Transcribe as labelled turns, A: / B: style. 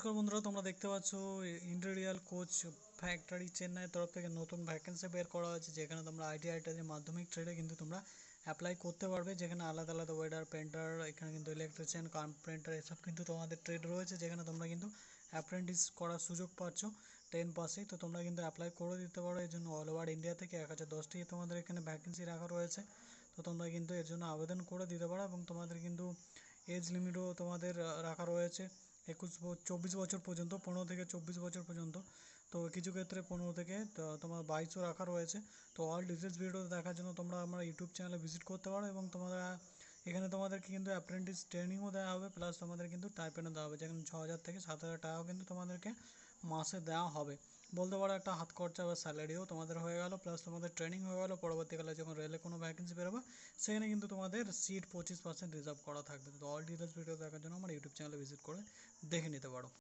A: নমস্কার বন্ধুরা, তোমরা দেখতে পাচ্ছ ইন্টেরিয়াল কোচ ফ্যাক্টরি চেন্নাইয়ের তরফ থেকে নতুন ভ্যাকেন্সি বের করা হয়েছে, যেখানে তোমরা আইটিআইটাতে মাধ্যমিক ট্রেডে কিন্তু তোমরা অ্যাপ্লাই করতে পারবে। যেখানে আলাদা আলাদা ওয়েদার পেন্টার, এখানে কিন্তু ইলেকট্রিশিয়ান, কার্পেন্টার এসব কিন্তু তোমাদের ট্রেড রয়েছে, যেখানে তোমরা কিন্তু অ্যাপ্রেন্টিস করার সুযোগ পাচ্ছ 10 পাসেই। তো তোমরা কিন্তু অ্যাপ্লাই করে দিতে পারো। এর জন্য অল ওভার ইন্ডিয়া থেকে 1010টি তোমাদের এখানে ভ্যাকেন্সি রাখা রয়েছে। তো তোমরা কিন্তু এর জন্য আবেদন করে দিতে পারো, এবং তোমাদের কিন্তু এজ লিমিটও তোমাদের রাখা রয়েছে 24 বছর পর্যন্ত, 15 থেকে 24 বছর পর্যন্ত। তো কিছু ক্ষেত্রে 15 থেকে তোমার 22ও রাখা রয়েছে। তো অল ডিটেলস ভিডিও দেখার জন্য তোমরা আমার ইউটিউব চ্যানেলে ভিজিট করতে পারো, এবং তোমরা এখানে তোমাদেরকে কিন্তু অ্যাপ্রেন্টিস ট্রেনিংও দেওয়া হবে, প্লাস তোমাদের কিন্তু টাইপেন্ডও দেওয়া হবে, যেখানে 6,000 থেকে 7,000 টাকাও কিন্তু তোমাদেরকে মাসে দেওয়া হবে। বলতে পারো একটা হাত খরচা বা স্যালারিও তোমাদের হয়ে গেল, প্লাস তোমাদের ট্রেনিং হয়ে গেল। পরবর্তীকালে যখন রেলে কোনো ভ্যাকেন্সি বেরোবে, সেখানে কিন্তু তোমাদের সিট 25% রিজার্ভ করা থাকবে। তো অল ডিটেলস ভিডিও দেখার জন্য আমার ইউটিউব চ্যানেলে ভিজিট করে দেখে নিতে পারো।